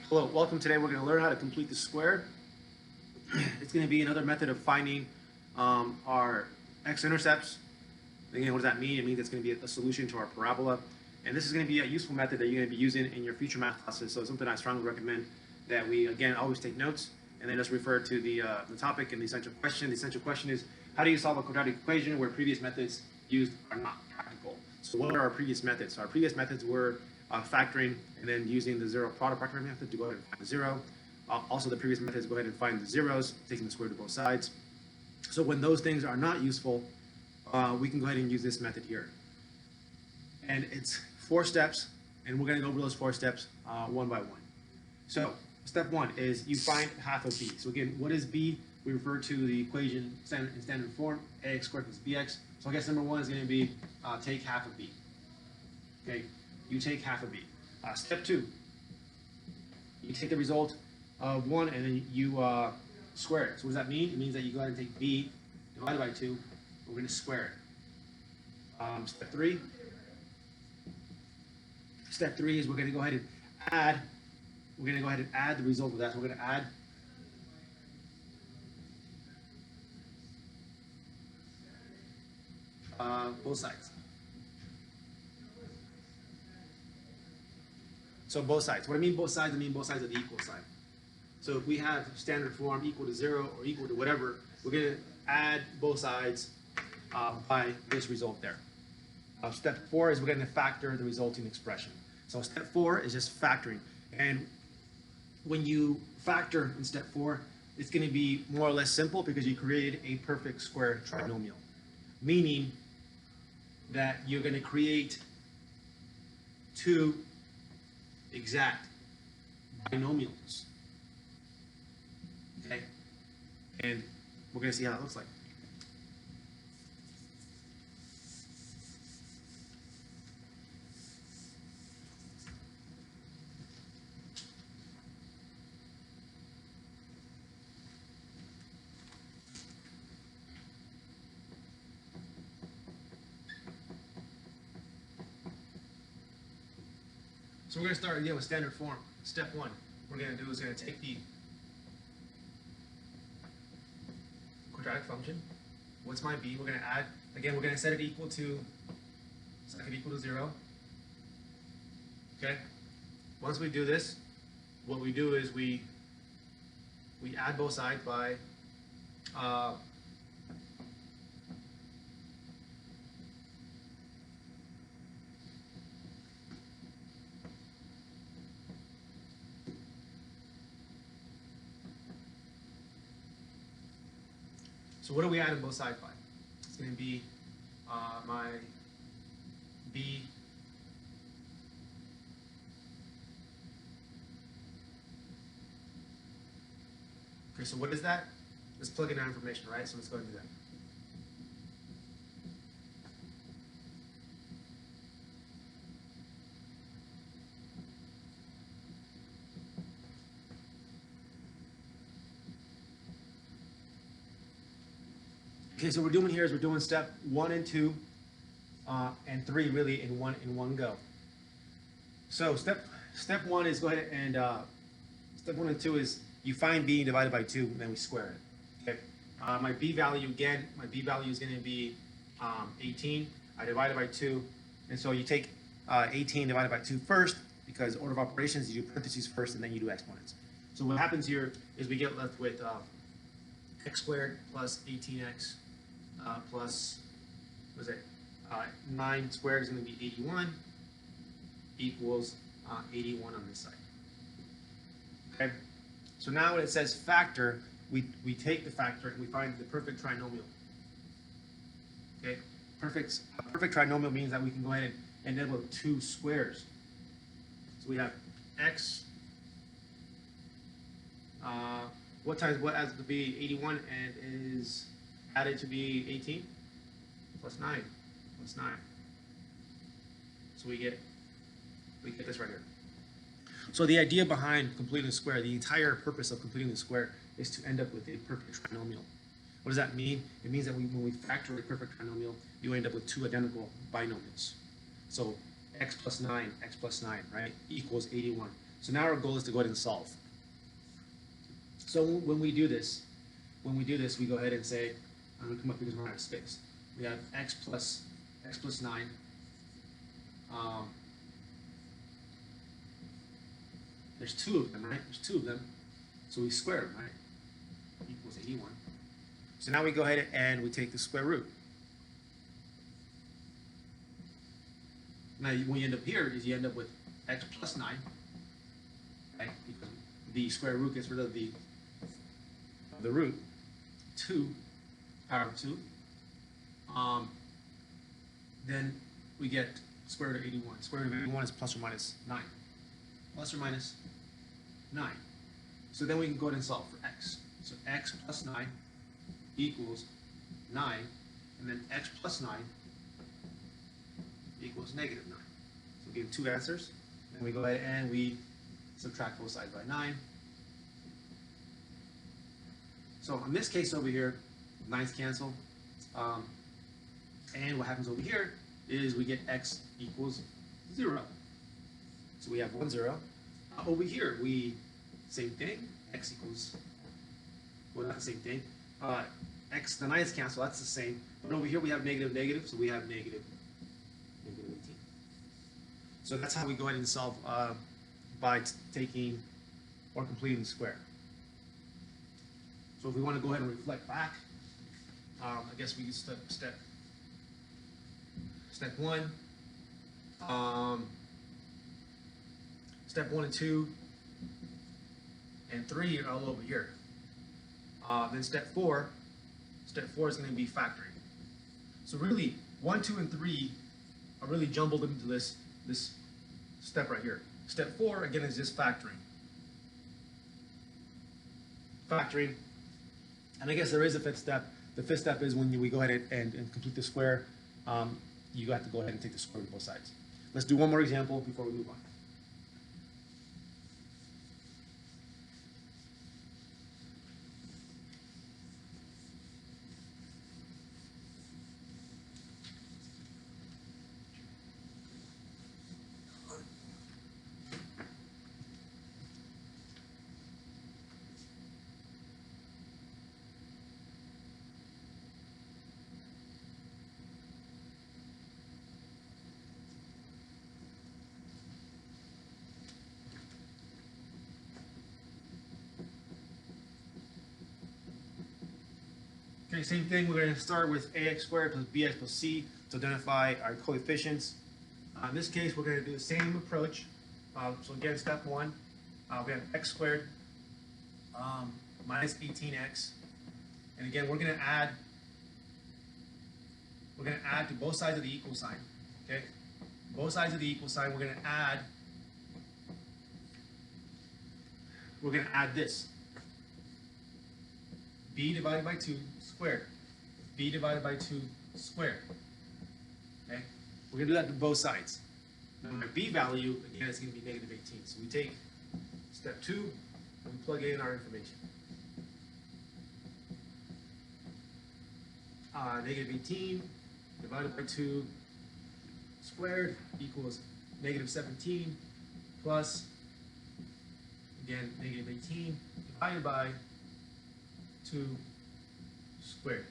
Hello, welcome. Today we're going to learn how to complete the square. It's going to be another method of finding our x-intercepts. Again, what does that mean? It means it's going to be a solution to our parabola. And this is going to be a useful method that you're going to be using in your future math classes. So it's something I strongly recommend that we, again, always take notes and then just refer to the topic and the essential question. The essential question is, how do you solve a quadratic equation where previous methods used are not practical? So what are our previous methods? So our previous methods were factoring and then using the zero product factoring method to go ahead and find the zero. Also, the previous methods go ahead and find the zeros, taking the square root of both sides. So when those things are not useful, we can go ahead and use this method here. And it's 4 steps, and we're going to go over those 4 steps one by one. So step 1 is you find half of b. So again, what is b? We refer to the equation in standard form, ax squared plus bx. So I guess number 1 is going to be take half of b. Okay, you take half of b. Step 2, you take the result of 1 and then you square it. So what does that mean? It means that you go ahead and take b divided by 2. We're going to square it. Step 3. Step 3 is we're going to go ahead and add. We're going to go ahead and add the result of that. So we're going to add both sides. So both sides. What I mean both sides, I mean both sides of the equal sign. So if we have standard form equal to 0 or equal to whatever, we're going to add both sides by this result there. Step 4 is we're going to factor the resulting expression. So step 4 is just factoring. And when you factor in step 4, it's going to be more or less simple because you created a perfect square trinomial. Meaning that you're going to create 2 exact binomials. Okay? And we're going to see how it looks like. So we're going to start again with standard form. Step 1, what we're going to do is going to take the quadratic function. What's my b? We're going to add, again, we're going to set it equal to, set it equal to 0. Okay? Once we do this, what we do is we add both sides by so what do we add on both sides by? It's going to be my b okay, so what is that? Let's plug in our information, right? So let's go ahead and do that. Okay, so what we're doing here is we're doing step 1 and 2 and 3 really in one go. So step 1 is go ahead and step 1 and 2 is you find b divided by 2 and then we square it. Okay, my b value again, my b value is going to be 18. I divide it by 2, and so you take 18 divided by 2 first because order of operations you do parentheses first and then you do exponents. So what happens here is we get left with x squared plus 18x plus, what is it, 9 squared is going to be 81 equals 81 on this side. Okay, so now when it says factor, we take the factor and we find the perfect trinomial. Okay, perfect trinomial means that we can go ahead and end up with 2 squares. So we have x, what times what adds to be 81 and is added to be 18? Plus 9. Plus 9. So we get this right here. So the idea behind completing the square, the entire purpose of completing the square is to end up with a perfect trinomial. What does that mean? It means that when we factor a perfect trinomial, you end up with 2 identical binomials. So x plus 9, right, equals 81. So now our goal is to go ahead and solve. So when we do this, we go ahead and say, I'm gonna come up because we're out of space. We have x plus 9. There's two of them, right? There's two of them. So we square them, right? Equals 81. So now we go ahead and we take the square root. Now when you end up here is you end up with x plus 9, right? Because the square root gets rid of the root, 2, power of 2. Then we get square root of 81. Square root of 81 is plus or minus 9. Plus or minus 9. So then we can go ahead and solve for x. So x plus 9 equals 9, and then x plus 9 equals negative 9. So we give two answers, and we go ahead and we subtract both sides by 9. So in this case over here, 9's cancel. And what happens over here is we get x equals 0. So we have 1, 0. Over here, same thing, x equals, well, not the same thing. X, the 9's cancel, that's the same. But over here we have negative, negative, so we have negative 18. So that's how we go ahead and solve by taking or completing the square. So if we want to go ahead and reflect back, I guess we can step 1. Step 1 and 2 and 3 are all over here. Then step 4 is going to be factoring. So really, 1, 2, and 3 are really jumbled into this step right here. Step 4 again is just factoring. And I guess there is a fifth step. The fifth step is when we go ahead and complete the square. You have to go ahead and take the square root of both sides. Let's do one more example before we move on. Okay, same thing. We're going to start with ax squared plus bx plus c to identify our coefficients. In this case, we're going to do the same approach. So again, step 1, we have x squared minus 18x, and again we're going to add to both sides of the equal sign. Okay, both sides of the equal sign. We're going to add this. B divided by 2 squared. B divided by 2 squared. Okay? We're going to do that to both sides. Now my B value, again, is going to be negative 18. So we take step 2 and we plug in our information. Negative 18 divided by 2 squared equals negative 17 plus, again, negative 18 divided by 2 squared.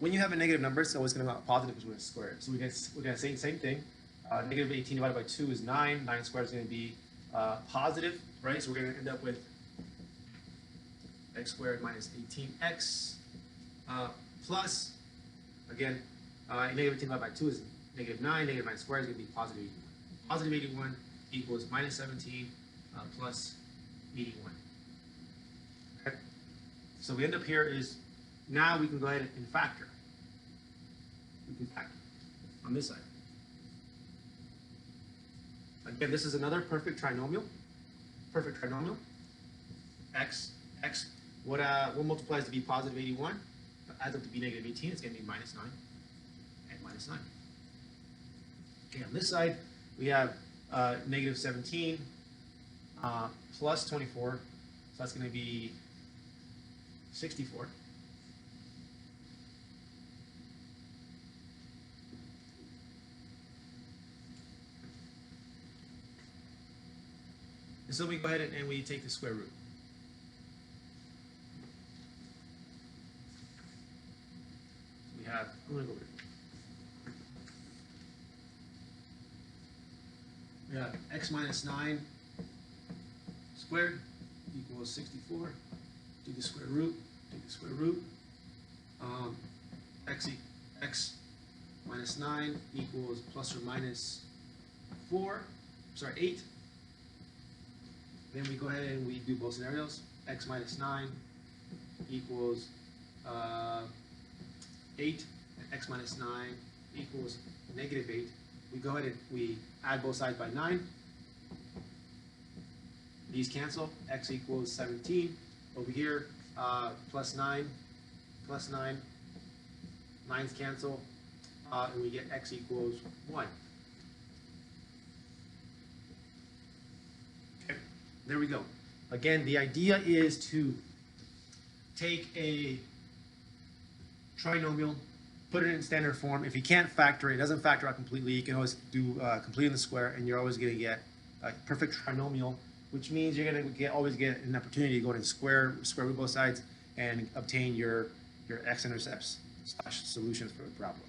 When you have a negative number, it's always going to be positive because we're going to square it. So we're going to say the same thing. Negative 18 divided by 2 is 9. 9 squared is going to be positive, right? So we're going to end up with x squared minus 18x plus, again, negative 18 divided by 2 is negative 9. Negative 9 squared is going to be positive 81. Positive 81 equals minus 17 plus 81. Okay? So we end up here is, now we can go ahead and factor. We can factor on this side. Again, this is another perfect trinomial. Perfect trinomial. X, what multiplies to be positive 81? Adds up to be negative 18. It's going to be minus 9 and minus 9. Okay, on this side, we have negative 17 plus 24. So that's going to be 64. And so we go ahead and we take the square root. We have, I'm going to go over here. We have x minus 9 squared equals 64. Do the square root. Take the square root. X minus 9 equals plus or minus 8. Then we go ahead and we do both scenarios. X minus 9 equals 8, and x minus 9 equals negative 8. We go ahead and we add both sides by 9. These cancel. X equals 17. Over here, plus 9, 9's cancel, and we get x equals 1. Okay, there we go. Again, the idea is to take a trinomial, put it in standard form. If you can't factor it, doesn't factor out completely, you can always do complete in the square, and you're always going to get a perfect trinomial, which means you're going to always get an opportunity to go to square root both sides and obtain your x-intercepts / solutions for the problem.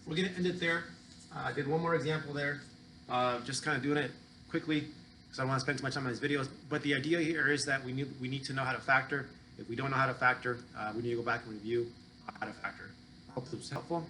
We're going to end it there. I did one more example there, just kind of doing it quickly because I don't want to spend too much time on these videos. But the idea here is that we need to know how to factor. If we don't know how to factor, we need to go back and review how to factor. I hope this was helpful.